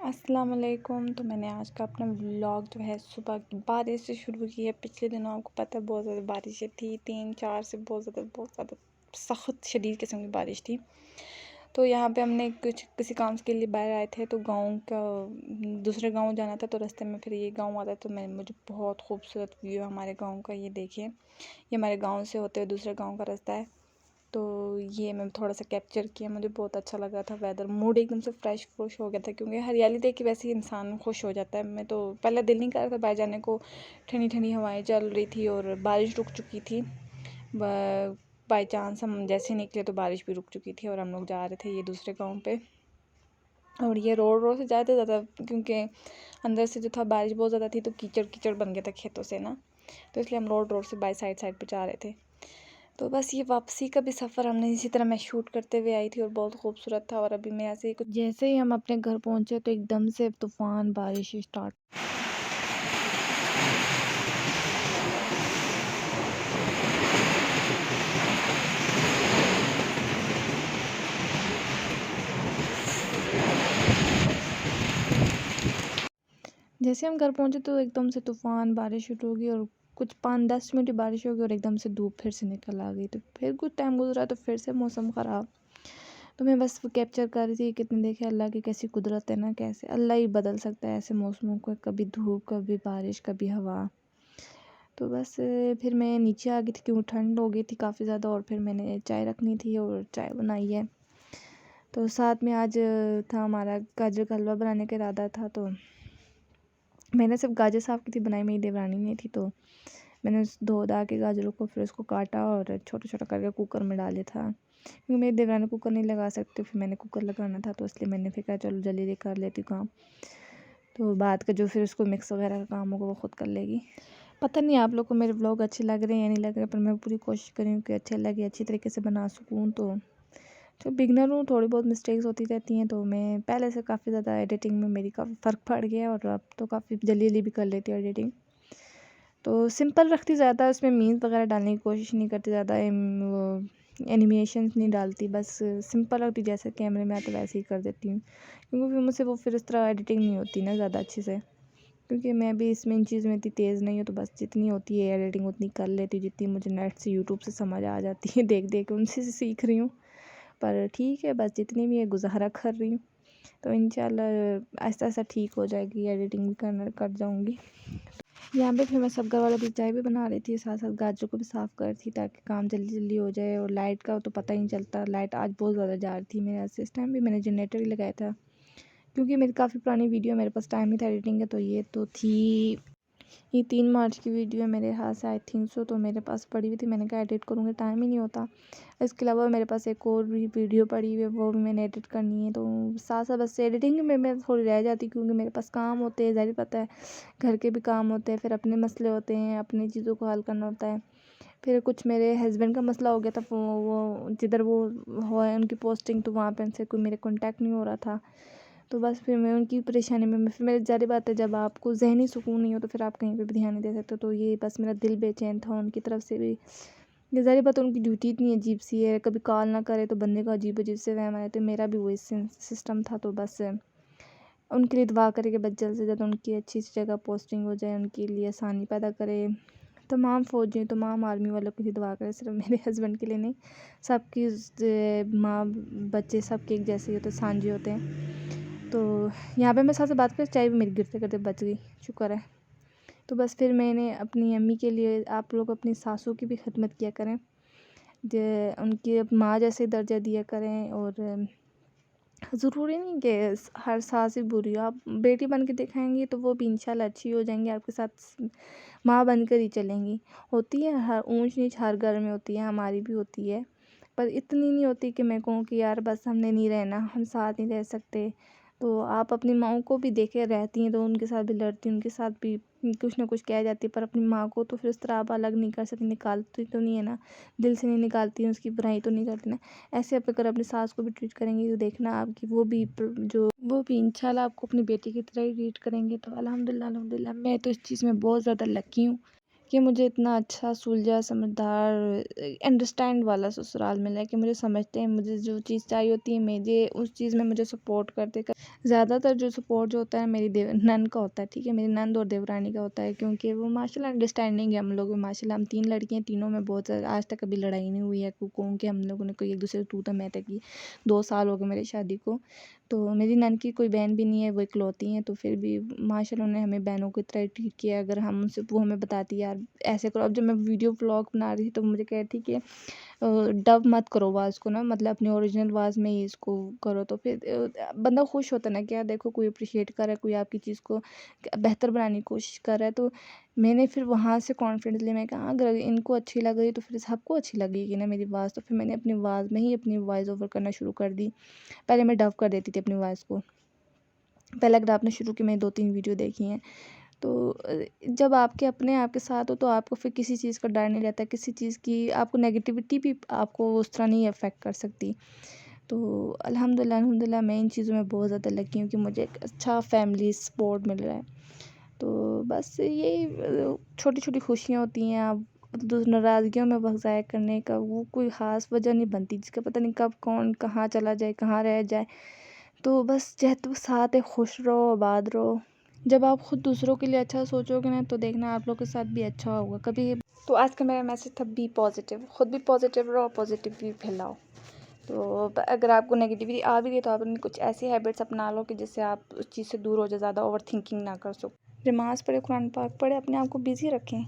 अस्सलाम वालेकुम। तो मैंने आज का अपना व्लॉग जो है सुबह की बारिश से शुरू की है। पिछले दिनों आपको पता है बहुत ज़्यादा बारिशें थी, 3-4 से बहुत ज़्यादा सख्त शदीद किस्म की बारिश थी। तो यहाँ पे हमने कुछ किसी काम के लिए बाहर आए थे, तो गांव का दूसरे गांव जाना था, तो रास्ते में फिर ये गांव आता है। तो मुझे बहुत खूबसूरत व्यू हमारे गाँव का ये देखिए, ये हमारे गाँव से होते हुए दूसरे गाँव का रास्ता है। तो ये मैं थोड़ा सा कैप्चर किया, मुझे बहुत अच्छा लगा था। वेदर मूड एकदम से फ्रेश हो गया था, क्योंकि हरियाली देख के वैसे ही इंसान खुश हो जाता है। मैं तो पहले दिल नहीं कर रहा था बाहर जाने को, ठंडी ठंडी हवाएं चल रही थी और बारिश रुक चुकी थी। बाई चांस हम जैसे निकले तो बारिश भी रुक चुकी थी और हम लोग जा रहे थे ये दूसरे गाँव पे। और ये रोड से जाते ज़्यादा, क्योंकि अंदर से जो था बारिश बहुत ज़्यादा थी, तो कीचड़ कीचड़ बन गया था खेतों से ना, तो इसलिए हम रोड से बाई साइड पे जा रहे थे। तो बस ये वापसी का भी सफ़र हमने इसी तरह मैं शूट करते हुए आई थी और बहुत खूबसूरत था। और अभी मैं ऐसे ही कुछ जैसे ही हम अपने घर पहुंचे तो एकदम से तूफ़ान बारिश स्टार्ट। जैसे हम घर पहुंचे तो एकदम से तूफ़ान बारिश शुरू हो गई और कुछ 5-10 मिनट ही बारिश हो गई और एकदम से धूप फिर से निकल आ गई। तो फिर कुछ टाइम गुजरा तो फिर से मौसम ख़राब। तो मैं बस वो कैप्चर कर रही थी, कितने देखे अल्लाह की कैसी कुदरत है ना, कैसे अल्लाह ही बदल सकता है ऐसे मौसमों को, कभी धूप कभी बारिश कभी हवा। तो बस फिर मैं नीचे आ गई थी, क्योंकि ठंड हो गई थी काफ़ी ज़्यादा, और फिर मैंने चाय रखनी थी और चाय बनाई है। तो साथ में आज था हमारा गाजर का हलवा बनाने का इरादा था। तो मैंने सिर्फ गाजर साफ़ की थी, बनाई मेरी देवरानी ने थी। तो मैंने धो धा के गाजरों को फिर उसको काटा और छोटा छोटा करके कुकर में डाले था, क्योंकि मेरी देवरानी कुकर नहीं लगा सकती, फिर मैंने कुकर लगाना था, तो इसलिए मैंने फिर कहा चलो जल्दी जल्दी कर लेती हूँ काम। तो बाद का जो फिर उसको मिक्स वगैरह का काम होगा वो खुद कर लेगी। पता नहीं आप लोग को मेरे व्लॉग अच्छे लग रहे हैं या नहीं लग रहे, पर मैं पूरी कोशिश कर रही हूँ कि अच्छे लगे, अच्छी तरीके से बना सकूँ। तो बिगनर हूँ, थोड़ी बहुत मिस्टेक्स होती रहती हैं। तो मैं पहले से काफ़ी ज़्यादा एडिटिंग में मेरी काफ़ी फ़र्क पड़ गया है, और अब तो काफ़ी जल्दी जल्दी भी कर लेती हूँ एडिटिंग। तो सिंपल रखती ज़्यादा, उसमें मीम्स वगैरह डालने की कोशिश नहीं करती, ज़्यादा एनिमेशंस नहीं डालती, बस सिंपल रखती, जैसे कैमरे में आता वैसे ही कर देती हूँ। क्योंकि फिर मुझसे वो फिर इस तरह एडिटिंग नहीं होती ना ज़्यादा अच्छे से, क्योंकि मैं भी इसमें इन चीज़ में इतनी तेज़ नहीं हूँ। तो बस जितनी होती है एडिटिंग उतनी कर लेती हूँ, जितनी मुझे नेट से यूट्यूब से समझ आ जाती है, देख देख के उनसे से सीख रही हूँ। पर ठीक है, बस जितनी भी है गुजारा कर रही हूँ। तो इंशाल्लाह आहिस्ता आहिस्ता ठीक हो जाएगी, एडिटिंग भी करना कर जाऊँगी। यहाँ पे फिर मैं सब घर वालों की चाय भी बना रही थी, साथ साथ गाजरों को भी साफ़ कर रही थी, ताकि काम जल्दी जल्दी हो जाए। और लाइट का तो पता ही नहीं चलता, लाइट आज बहुत ज़्यादा जा रही थी मेरे से। इस टाइम भी मैंने जनरेटर ही लगाया था, क्योंकि मेरी काफ़ी पुरानी वीडियो, मेरे पास टाइम नहीं था एडिटिंग का। तो ये तो थी, ये 3 मार्च की वीडियो है मेरे हाथ से, आई थिंक सो। तो मेरे पास पड़ी हुई थी, मैंने कहा एडिट करूँगी, टाइम ही नहीं होता। इसके अलावा मेरे पास एक और भी वीडियो पड़ी हुई है, वो भी मैंने एडिट करनी है। तो साथ साथ बस एडिटिंग में मैं थोड़ी रह जाती, क्योंकि मेरे पास काम होते हैं, ज़ाहिर पता है घर के भी काम होते हैं, फिर अपने मसले होते हैं, अपनी चीज़ों को हल करना होता है। फिर कुछ मेरे हस्बैंड का मसला हो गया था, वो जिधर वो हुआ है उनकी पोस्टिंग, तो वहाँ पे उनसे कोई मेरे कॉन्टैक्ट नहीं हो रहा था। तो बस फिर मैं उनकी परेशानी में फिर मेरी ज़ाहिर बात है, जब आपको ज़हनी सुकून नहीं हो तो फिर आप कहीं पे भी ध्यान नहीं दे सकते। तो ये बस मेरा दिल बेचैन था उनकी तरफ से भी। ये ज़ाहिर बात है, उनकी ड्यूटी इतनी अजीब सी है, कभी कॉल ना करे तो बंदे का अजीब अजीब से वहम आए। तो मेरा भी वही सिस्टम था। तो बस उनके लिए दुआ करे कि बस जल्द से जल्द उनकी अच्छी सी जगह पोस्टिंग हो जाए, उनके लिए आसानी पैदा करे। तमाम फ़ौजी, तमाम आर्मी वालों के लिए दुआ करें, सिर्फ मेरे हस्बैंड के लिए नहीं। सबकी माँ बच्चे सबके एक जैसे ही होते, सांझे होते हैं। तो यहाँ पे मैं साथ से बात कर, चाय भी मेरी गिरते करते बच गई, शुक्र है। तो बस फिर मैंने अपनी अम्मी के लिए, आप लोग अपनी सासों की भी खिदमत किया करें, उनकी माँ जैसे दर्जा दिया करें। और ज़रूरी नहीं कि हर सास ही बुरी हो, आप बेटी बन के दिखाएंगी तो वो भी इंशाल्लाह अच्छी हो जाएंगी, आपके साथ माँ बनकर ही चलेंगी। होती है हर ऊंच नीच, हर घर में होती है, हमारी भी होती है, पर इतनी नहीं होती कि मैं कहूँ कि यार बस हमने नहीं रहना, हम साथ नहीं रह सकते। तो आप अपनी माँओं को भी देखे रहती हैं, तो उनके साथ भी लड़ती, उनके साथ भी कुछ ना कुछ कह जाती है, पर अपनी माँ को तो फिर उस तरह आप अलग नहीं कर सकती, निकालती तो नहीं है ना, दिल से नहीं निकालती हैं, उसकी बुराई तो नहीं करती ना। ऐसे आप अगर अपनी सास को भी ट्रीट करेंगी तो देखना आपकी वो भी इंशाल्लाह आपको अपनी बेटी की तरह ही ट्रीट करेंगे। तो अल्हम्दुलिल्लाह अल्हम्दुलिल्लाह, मैं तो इस चीज़ में बहुत ज़्यादा लकी हूँ कि मुझे इतना अच्छा सुलझा समझदार अंडरस्टैंड वाला ससुराल मिला है कि मुझे समझते हैं, मुझे जो चीज़ चाहिए होती है मुझे उस चीज़ में मुझे सपोर्ट करते कर ज़्यादातर जो सपोर्ट जो होता है मेरी नंद का होता है, ठीक है, मेरी नंद और देवरानी का होता है, क्योंकि वो माशाल्लाह अंडरस्टैंडिंग है हम लोग में। माशाल्लाह हम 3 लड़कियाँ हैं, तीनों में बहुत आज तक कभी लड़ाई नहीं हुई है कहूँ कि हम लोगों ने कोई एक दूसरे से तू तक मैं तक की। 2 साल हो गए मेरी शादी को। तो मेरी नंद की कोई बहन भी नहीं है, वो इकलौती हैं, तो फिर भी माशाल्लाह उन्होंने हमें बहनों की तरह ट्रीट किया। अगर हम उनसे वो हमें बताती यार ऐसे करो। अब जब मैं वीडियो व्लॉग बना रही थी तो मुझे कह रही थी कि डब मत करो आवाज़ को ना, मतलब अपनी ओरिजिनल आवाज़ में ही इसको करो। तो फिर बंदा खुश होता है ना कि यार देखो कोई अप्रिशिएट कर रहा है, कोई आपकी चीज़ को बेहतर बनाने की कोशिश कर रहा है। तो मैंने फिर वहाँ से कॉन्फिडेंस लिया, मैं कहा अगर इनको अच्छी लग रही तो फिर सबको अच्छी लगेगी ना मेरी आवाज़। तो फिर मैंने अपनी आवाज़ में ही अपनी वॉइस ओवर करना शुरू कर दी। पहले मैं डब कर देती थी अपनी वॉइस को। पहले अगर आपने शुरू की, मैंने 2-3 वीडियो देखी हैं। तो जब आपके अपने आपके साथ हो तो आपको फिर किसी चीज़ का डर नहीं रहता, किसी चीज़ की आपको नेगेटिविटी भी आपको उस तरह नहीं अफेक्ट कर सकती। तो अल्हम्दुलिल्लाह मैं इन चीज़ों में बहुत ज़्यादा लकी हूँ कि मुझे एक अच्छा फैमिली सपोर्ट मिल रहा है। तो बस यही छोटी-छोटी खुशियाँ होती हैं। आप नाराज़गियों में वक़्त ज़ाया करने का वो कोई ख़ास वजह नहीं बनती, जिसका पता नहीं कब कौन कहाँ चला जाए, कहाँ रह जाए। तो बस जेहतु साथ है, खुश रहो, आबाद रहो। जब आप खुद दूसरों के लिए अच्छा सोचोगे ना तो देखना आप लोग के साथ भी अच्छा होगा कभी। तो आज का मेरा मैसेज था बी पॉजिटिव, खुद भी पॉजिटिव रहो, पॉजिटिव फैलाओ। तो अगर आपको नेगेटिविटी आ भी रही है तो आप अपनी कुछ ऐसी हैबिट्स अपना लो कि जिससे आप उस चीज़ से दूर हो जाए, ज़्यादा ओवर थिंकिंग ना कर सको। नमाज़ पढ़े, कुरान पाक पढ़े, अपने आप को बिज़ी रखें।